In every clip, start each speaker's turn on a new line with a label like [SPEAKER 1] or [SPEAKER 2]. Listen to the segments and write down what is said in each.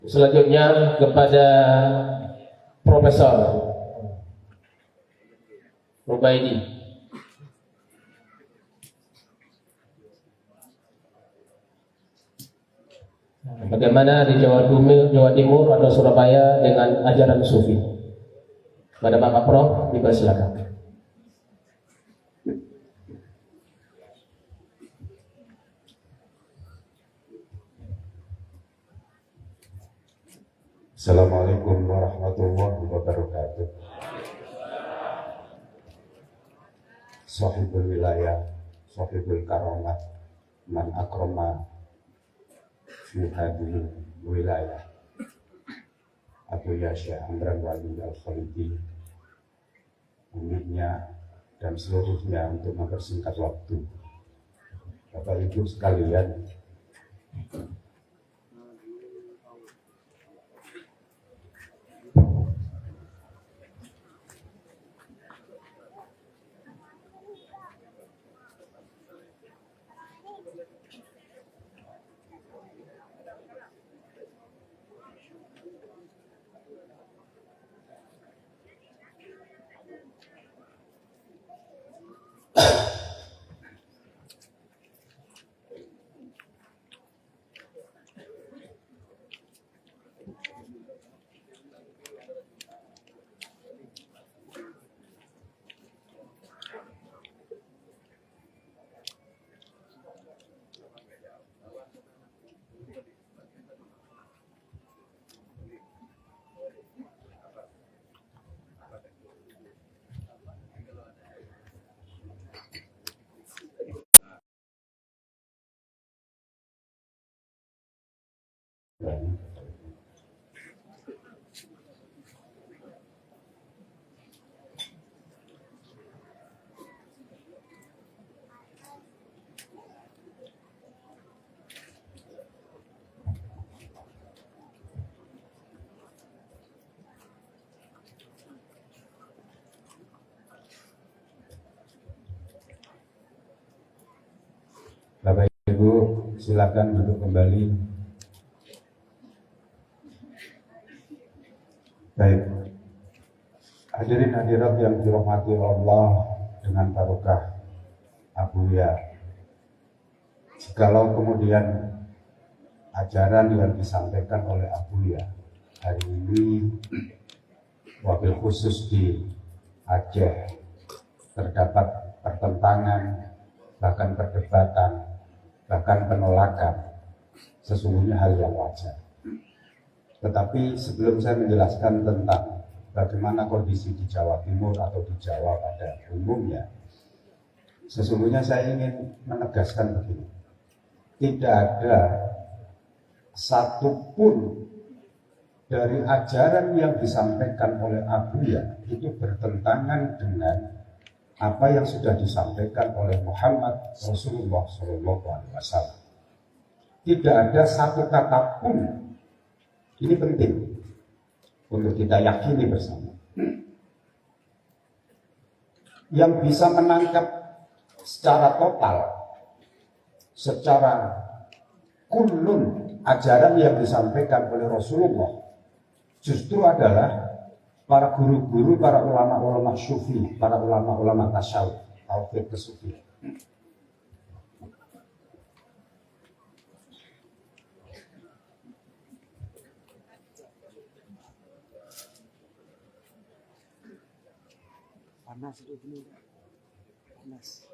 [SPEAKER 1] Selanjutnya kepada Profesor Rubaidi. Bagaimana di Jawa Timur atau Surabaya dengan ajaran sufi? Pada Bapak Prof, dipersilakan.
[SPEAKER 2] Assalamualaikum warahmatullahi wabarakatuh. Sahibul wilayah, sahibul karamah, man akrama fi hadhihi wilayah, Abu Yasya Amran Wali Al-Khalidi, umumnya dan seluruhnya untuk mempersingkat waktu. Bapak Ibu sekalian, Bapak Ibu silakan duduk kembali. Baik, hadirin hadirat yang dirahmati Allah, dengan barokah Abuya, jikalau kemudian ajaran yang disampaikan oleh Abuya hari ini, wabil khusus di Aceh, terdapat pertentangan, bahkan perdebatan, bahkan penolakan, sesungguhnya hal yang wajar. Tetapi sebelum saya menjelaskan tentang bagaimana kondisi di Jawa Timur atau di Jawa pada umumnya, sesungguhnya saya ingin menegaskan begini. Tidak ada satupun dari ajaran yang disampaikan oleh Abuya itu bertentangan dengan apa yang sudah disampaikan oleh Muhammad Rasulullah SAW. Tidak ada satu kata pun, ini penting untuk kita yakini bersama, yang bisa menangkap secara total, secara kulun ajaran yang disampaikan oleh Rasulullah justru adalah para guru-guru, para ulama-ulama sufi, para ulama-ulama tasawuf, tauhid kesufian.
[SPEAKER 3] Panas itu ini, panas.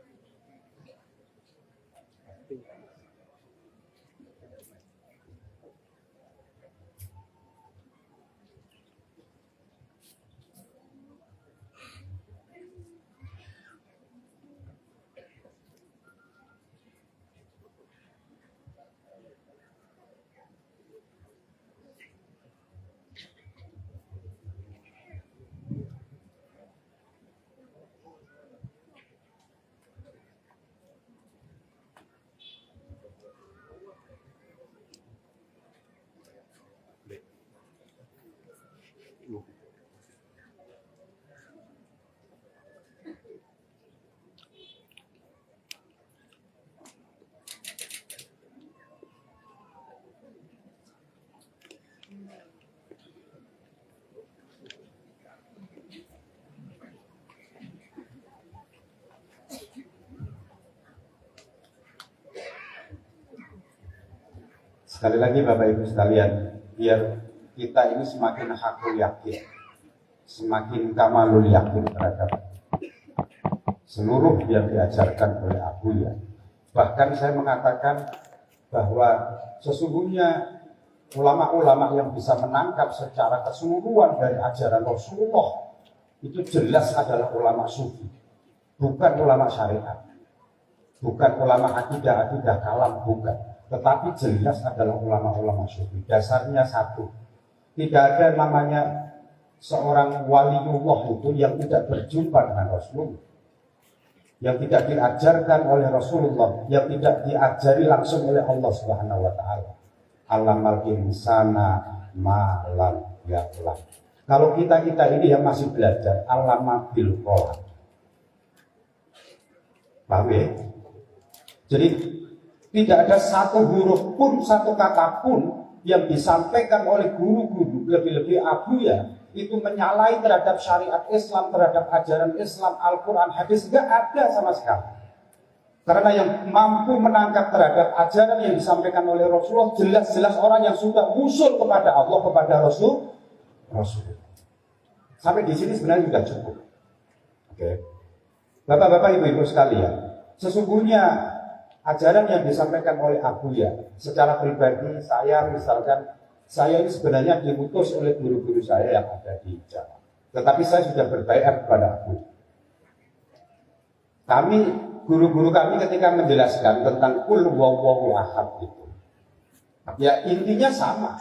[SPEAKER 2] Sekali lagi Bapak Ibu sekalian, biar kita ini semakin hakul yakin, semakin kamalul yakin terhadap seluruh yang diajarkan oleh Abuya. Bahkan saya mengatakan bahwa sesungguhnya ulama-ulama yang bisa menangkap secara keseluruhan dari ajaran Rasulullah itu jelas adalah ulama sufi, bukan ulama syariat, bukan ulama akidah kalam, bukan, tetapi jelas adalah ulama-ulama sufi. Dasarnya satu, tidak ada namanya seorang waliullah itu yang tidak berjumpa dengan Rasulullah, yang tidak diajarkan oleh Rasulullah, yang tidak diajari langsung oleh Allah Subhanahu wa taala. Alamal insana malam ya'lam. Kalau kita ini yang masih belajar alama bil qalam. Paham ya? Jadi tidak ada satu huruf pun, satu kata pun yang disampaikan oleh guru-guru, lebih-lebih Abuya, itu menyalahi terhadap syariat Islam, terhadap ajaran Islam, Al-Quran, hadis, tidak ada sama sekali. Karena yang mampu menangkap terhadap ajaran yang disampaikan oleh Rasulullah jelas-jelas orang yang sudah usul kepada Allah, kepada Rasul. Sampai di sini sebenarnya sudah cukup. Oke. Bapak-bapak, ibu-ibu sekalian, sesungguhnya ajaran yang disampaikan oleh Abuya, secara pribadi saya ini sebenarnya diutus oleh guru-guru saya yang ada di Jawa. Tetapi saya sudah berbaiat kepada Abuya. Guru-guru kami ketika menjelaskan tentang kul huwallahu ahad itu, ya intinya sama.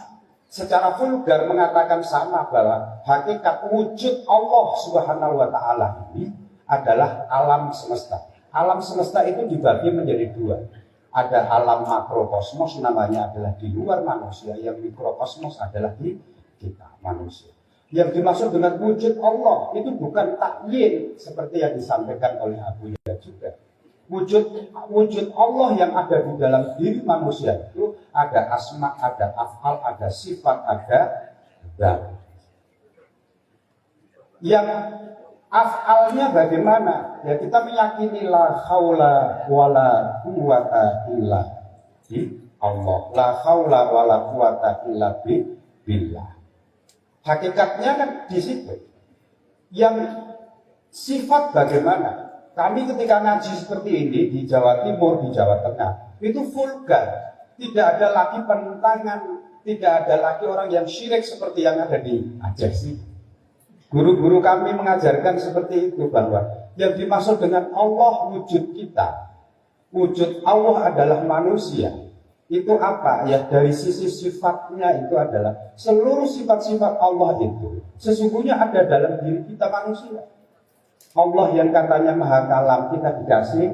[SPEAKER 2] Secara vulgar mengatakan sama bahwa hakikat wujud Allah Subhanahu wa taala ini adalah alam semesta. Alam semesta itu dibagi menjadi dua. Ada alam makrokosmos, namanya adalah di luar manusia, yang mikrokosmos adalah di kita manusia. Yang dimaksud dengan wujud Allah itu bukan takyin seperti yang disampaikan oleh Abuya juga. Wujud Allah yang ada di dalam diri manusia itu ada asma, ada af'al, ada sifat, ada zat. Yang af'alnya bagaimana? Ya kita meyakini la haula wala quwata illa bi Allah. La haula wala quwata illa billah. Hakikatnya kan di situ. Yang sifat bagaimana? Kami ketika ngaji seperti ini di Jawa Timur, di Jawa Tengah, itu vulgar. Tidak ada lagi penentangan, tidak ada lagi orang yang syirik seperti yang ada di Aceh sih. Guru-guru kami mengajarkan seperti itu, bahwa yang dimaksud dengan Allah wujud kita, wujud Allah adalah manusia. Itu apa? Ya dari sisi sifatnya itu adalah seluruh sifat-sifat Allah itu sesungguhnya ada dalam diri kita manusia. Allah yang katanya maha kalam, kita dikasih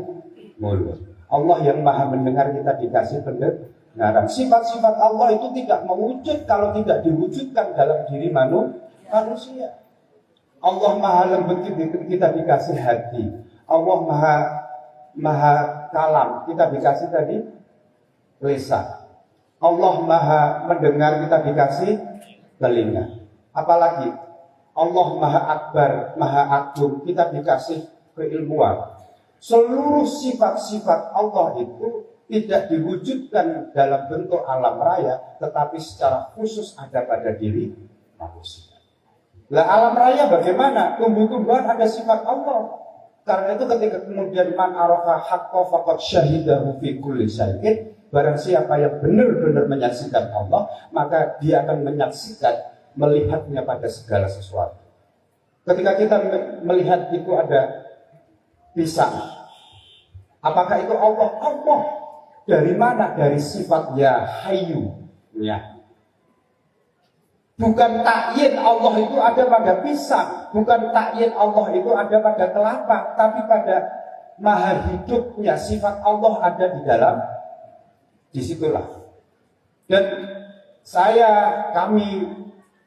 [SPEAKER 2] mulut. Allah yang maha mendengar, kita dikasih pendengaran. Sifat-sifat Allah itu tidak mewujud kalau tidak diwujudkan dalam diri manusia. Allah maha lembut, kita dikasih hati. Allah maha kalam, kita dikasih tadi lisan. Allah maha mendengar, kita dikasih telinga. Apalagi Allah maha akbar, maha agung, kita dikasih keilmuan. Seluruh sifat-sifat Allah itu tidak diwujudkan dalam bentuk alam raya, tetapi secara khusus ada pada diri manusia. Lah alam raya bagaimana? Tumbuh-tumbuhan ada sifat Allah. Karena itu ketika kemudian man arafa haqqa faqad syahidahu fi kulli syai'in, barang siapa yang benar-benar menyaksikan Allah, maka dia akan menyaksikan, melihatnya pada segala sesuatu. Ketika kita melihat itu ada pisang, apakah itu Allah? Allah. Dari mana? Dari sifat ya hayyu, ya. Bukan takyin Allah itu ada pada pisang, bukan takyin Allah itu ada pada kelapa, tapi pada maha hidupnya sifat Allah ada di dalam disitulah. Dan kami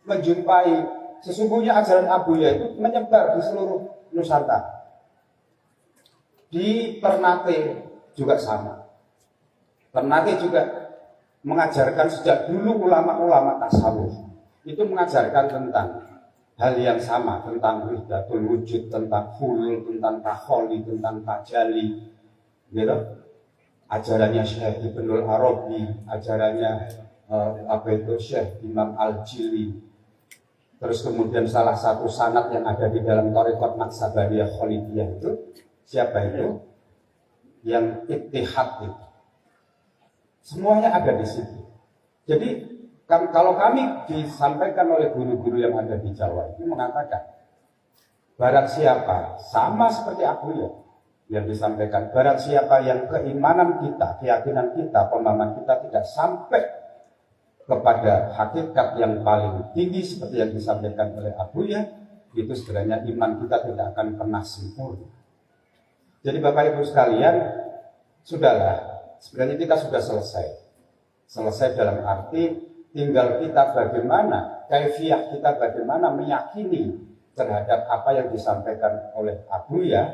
[SPEAKER 2] menjumpai sesungguhnya ajaran Abuya itu menyebar di seluruh Nusantara. Di Ternate juga sama. Ternate juga mengajarkan sejak dulu ulama-ulama tasawuf itu mengajarkan tentang hal yang sama, tentang wahdatul wujud, tentang hulul, tentang takholi, tentang tajali. Gitu. Ajarannya Syekh Ibnul Arabi, ajarannya apa itu Syekh Imam Al-Jili. Terus kemudian salah satu sanad yang ada di dalam Thariqat Naqsabandiyah Khalidiyah itu siapa itu? Yang Ittihad itu. Semuanya ada di situ. Jadi kalau kami disampaikan oleh guru-guru yang ada di Jawa itu mengatakan barang siapa sama seperti Abuya yang disampaikan, barang siapa yang keimanan kita, keyakinan kita, pemahaman kita tidak sampai kepada hakikat yang paling tinggi seperti yang disampaikan oleh Abuya, itu sebenarnya iman kita tidak akan pernah sempurna. Jadi Bapak Ibu sekalian, sudahlah, sebenarnya kita sudah selesai. Selesai dalam arti tinggal kita bagaimana, kaifiah kita bagaimana meyakini terhadap apa yang disampaikan oleh Abuya.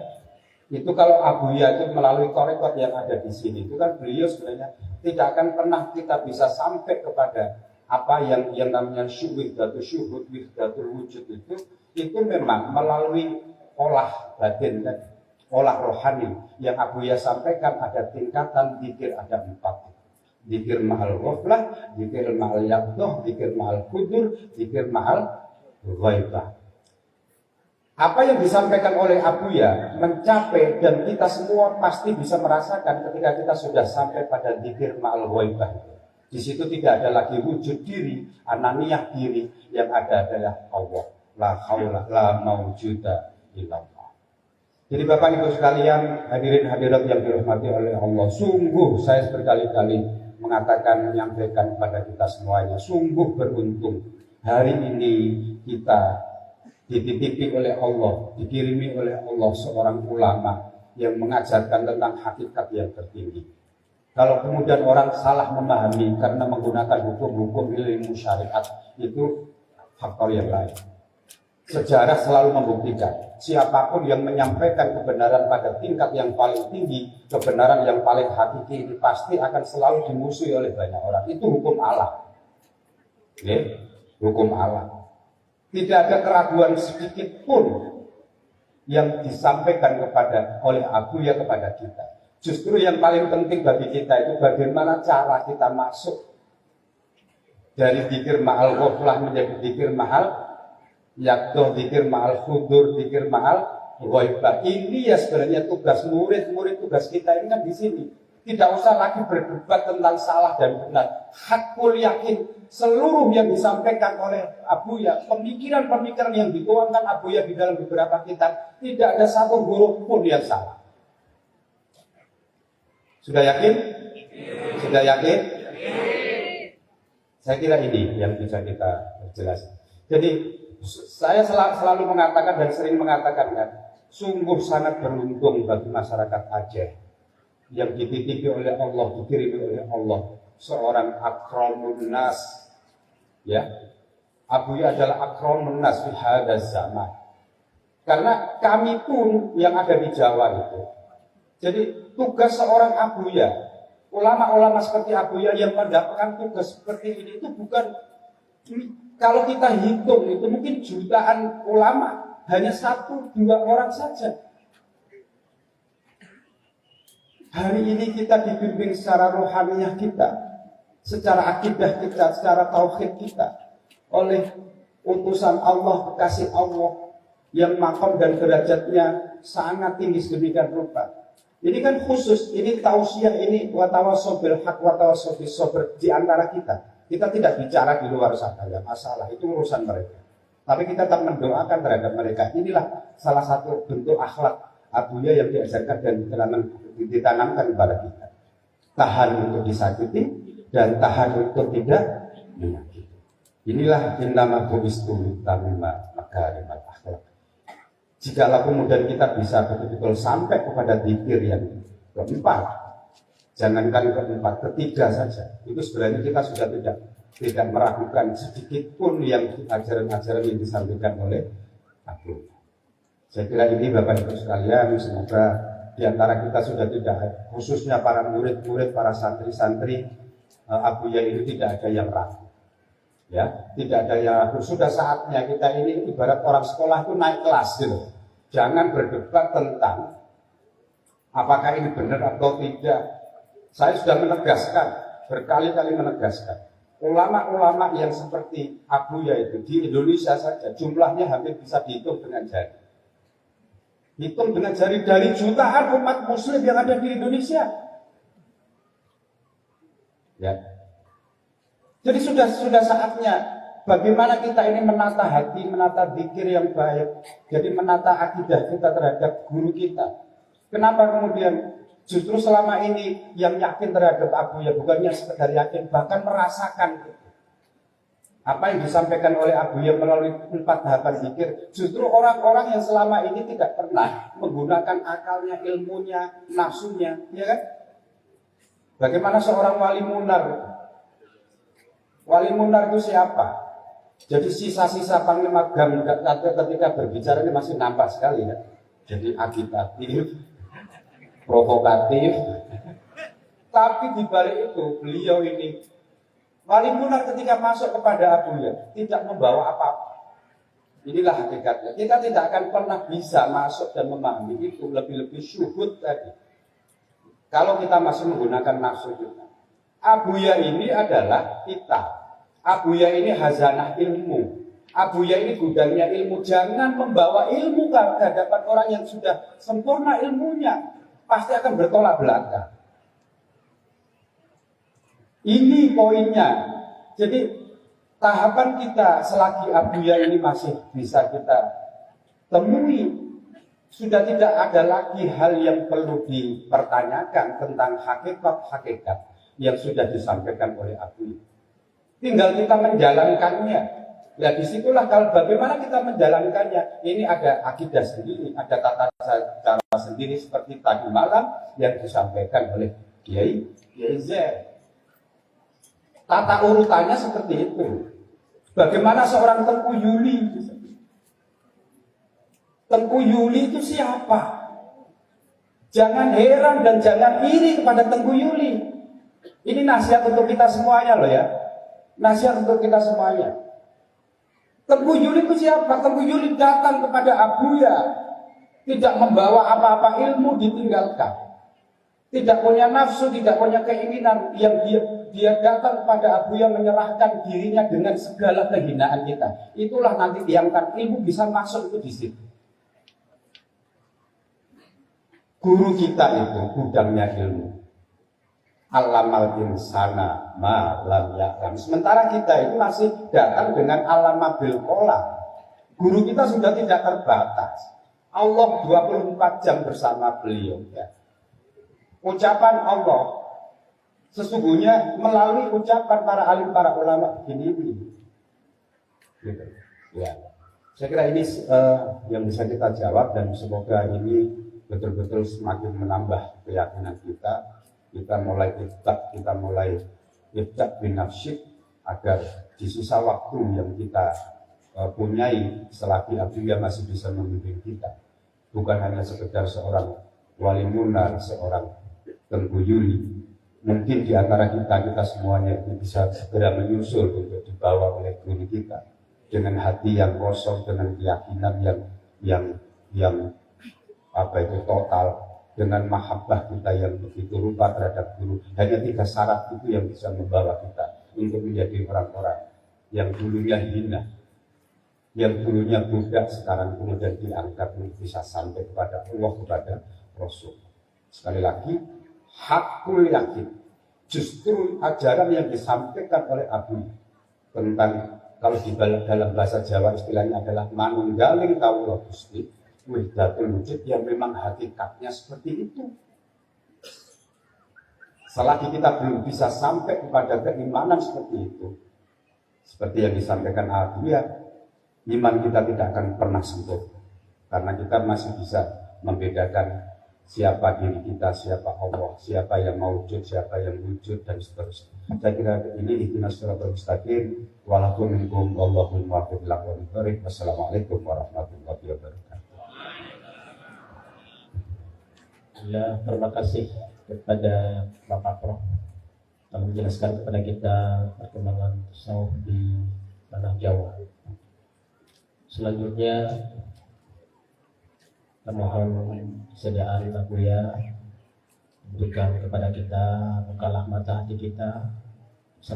[SPEAKER 2] Itu kalau Abuya itu melalui thariqat yang ada di sini, itu kan beliau sebenarnya tidak akan pernah kita bisa sampai kepada apa yang namanya syuhud, wihdatul wujud itu memang melalui olah batin dan olah rohani yang Abuya sampaikan. Ada tingkatan zikir, ada 4. Zikir ma'al ghaflah, zikir ma'al yaqdah, zikir ma'al kudur, zikir ma'al ghaibah. Apa yang disampaikan oleh Abuya mencapai, dan kita semua pasti bisa merasakan ketika kita sudah sampai pada zikir ma'al ghaibah. Di situ tidak ada lagi wujud diri, ananiyah diri, yang ada adalah Allah. La haula la maujuda illallah. Jadi Bapak Ibu sekalian, hadirin hadirat yang dirahmati oleh Allah, sungguh saya berkali-kali mengatakan, menyampaikan kepada kita semuanya, sungguh beruntung hari ini kita dititipi oleh Allah, dikirimi oleh Allah seorang ulama yang mengajarkan tentang hakikat yang tertinggi. Kalau kemudian orang salah memahami karena menggunakan hukum-hukum ilmu syariat, itu faktor yang lain. Sejarah selalu membuktikan siapapun yang menyampaikan kebenaran pada tingkat yang paling tinggi, kebenaran yang paling hakiki, ini pasti akan selalu dimusuhi oleh banyak orang. Itu hukum Allah. Oke? Hukum Allah. Tidak ada keraguan sedikit pun yang disampaikan oleh Abuya kepada kita. Justru yang paling penting bagi kita itu bagaimana cara kita masuk dari zikir ma'al ghaflah menjadi zikir ma'al yaqdah, zikir ma'al hudur, zikir ma'al ghaibah. Ini ya sebenarnya tugas murid-murid, tugas kita ini kan di sini. Tidak usah lagi berdebat tentang salah dan benar. Hakul yakin seluruh yang disampaikan oleh Abuya, pemikiran-pemikiran yang dituangkan Abuya di dalam beberapa kitab, tidak ada satu huruf pun yang salah. Sudah yakin? Sudah yakin? Saya kira ini yang bisa kita jelaskan. Jadi saya selalu mengatakan dan sering mengatakan kan, sungguh sangat beruntung bagi masyarakat Aceh yang dititipi oleh Allah, dikirimi oleh Allah seorang akramun nas. Ya, Abuya adalah akramun nas fi hadzal zaman. Karena kami pun yang ada di Jawa itu. Jadi tugas seorang Abuya, ulama-ulama seperti Abuya yang mendapatkan tugas seperti ini itu bukan, kalau kita hitung itu mungkin jutaan ulama, hanya 1-2 orang saja. Hari ini kita dibimbing secara rohaniyah kita, secara akidah kita, secara tauhid kita oleh utusan Allah, kekasih Allah yang maqam dan derajatnya sangat tinggi sedemikian rupa. Ini kan khusus, ini tausiah, ini watawassaw bil haq watawassaw bis sabr di antara kita. Kita tidak bicara di luar sana, ya masalah, itu urusan mereka. Tapi kita tetap mendoakan terhadap mereka. Inilah salah satu bentuk akhlak Abuya yang diajarkan dan ditanamkan kepada kita. Tahan untuk disakiti dan tahan untuk tidak menyakiti. Inilah innama bu'istu liutammima makarimal akhlak. Jikalau kemudian kita bisa betul-betul sampai kepada zikir yang keempat, jangankan keempat, ketiga saja, itu sebenarnya kita sudah tidak meragukan sedikit pun yang ajaran-ajaran yang disampaikan oleh Abu. Saya kira ini Bapak Ibu sekalian, semoga di antara kita sudah tidak, khususnya para murid-murid, para santri-santri Abuya ini tidak ada yang ragu. Ya, tidak ada yang ragu. Sudah saatnya kita ini ibarat orang sekolah itu naik kelas gitu. Jangan berdebat tentang apakah ini benar atau tidak. Saya sudah menegaskan, berkali-kali menegaskan. ulama-ulama yang seperti Abuya itu di Indonesia saja jumlahnya hampir bisa dihitung dengan jari. Hitung dengan jari dari jutaan umat muslim yang ada di Indonesia. Ya. Jadi sudah saatnya bagaimana kita ini menata hati, menata zikir yang baik. Jadi menata akidah kita terhadap guru kita. Kenapa kemudian justru selama ini yang yakin terhadap Abuya bukannya sekedar yakin, bahkan merasakan apa yang disampaikan oleh Abuya melalui 4 tahapan zikir. Justru orang-orang yang selama ini tidak pernah menggunakan akalnya, ilmunya, nafsunya, ya kan? Bagaimana seorang wali munar? Wali munar itu siapa? Jadi sisa-sisa Panglima Gam ketika berbicara ini masih nampak sekali ya. Jadi agitatif, provokatif. Tapi di balik itu beliau ini wali munar ketika masuk kepada Abuya tidak membawa apa-apa. Inilah hakikatnya. Kita tidak akan pernah bisa masuk dan memahami itu lebih-lebih syuhud tadi. Kalau kita masih menggunakan nafsu kita. Abuya ini adalah kita. Abuya ini hazanah ilmu. Abuya ini gudangnya ilmu. Jangan membawa ilmu ke hadapan orang yang sudah sempurna ilmunya. Pasti akan bertolak belakang. Ini poinnya. Jadi tahapan kita selagi Abuya ini masih bisa kita temui. Sudah tidak ada lagi hal yang perlu dipertanyakan tentang hakikat-hakikat yang sudah disampaikan oleh Abuya. Tinggal kita menjalankannya. Nah disitulah kalau bagaimana kita menjalankannya. Ini ada akidah sendiri, ada tata cara sendiri seperti tadi malam yang disampaikan oleh Kiai Z. Tata urutannya seperti itu. Bagaimana seorang Tengku Yuli? Tengku Yuli itu siapa? Jangan heran dan jangan iri kepada Tengku Yuli. Ini nasihat untuk kita semuanya loh ya. Nasihat untuk kita semuanya. Tengku Yuli itu siapa? Tengku Yuli datang kepada Abuya. Tidak membawa apa-apa ilmu, ditinggalkan. Tidak punya nafsu, tidak punya keinginan. Yang dia datang kepada Abuya menyerahkan dirinya dengan segala kehinaan kita. Itulah nanti diamkan ilmu bisa masuk itu di situ. Guru kita itu gudangnya ilmu. Alamal insana ma lam ya'lam. Sementara kita itu masih datang dengan alamabil qolam. Guru kita sudah tidak terbatas. Allah 24 jam bersama beliau ya. Ucapan Allah sesungguhnya melalui ucapan para alim, para ulama ini. Gitu. Ya. Saya kira ini yang bisa kita jawab dan semoga ini betul-betul semakin menambah keyakinan kita. Kita mulai ibtaq, kita mulai ibtaq bin nafsyid agar di sisa waktu yang kita punyai selagi Abuya masih bisa membimbing kita. Bukan hanya sekedar seorang wali munar, seorang Tengku Yuli. Mungkin di antara kita semuanya ini bisa segera menyusul untuk dibawa oleh guru kita dengan hati yang kosong, dengan keyakinan yang total, dengan mahabbah kita yang begitu rupa terhadap guru. Hanya 3 syarat itu yang bisa membawa kita untuk menjadi orang-orang yang dulunya hina, yang dulunya budak, sekarang kemudian diangkat untuk bisa sampai kepada Allah, kepada Rasul. Sekali lagi, hakul yakin. Justru ajaran yang disampaikan oleh Abu tentang, kalau di dalam bahasa Jawa istilahnya adalah manunggaling kawula Gusti wahdatul wujud, yang memang hakikatnya seperti itu. Selagi kita belum bisa sampai kepada keimanan seperti itu, seperti yang disampaikan Abu ya, iman kita tidak akan pernah sempurna, karena kita masih bisa membedakan siapa diri kita, siapa Allah, siapa yang mawujud, siapa yang wujud, dan seterusnya. Saya kira ini ihdinas siratal mustaqim, walakum minkum wallahul muwaffiq ila aqwamit thoriq. Wassalamualaikum warahmatullahi wabarakatuh.
[SPEAKER 1] Ya, terima kasih kepada Bapak Prof telah menjelaskan kepada kita perkembangan tasawuf di tanah Jawa. Selanjutnya kita mohon kesediaan Abuya berikan kepada kita bukalah mata hati kita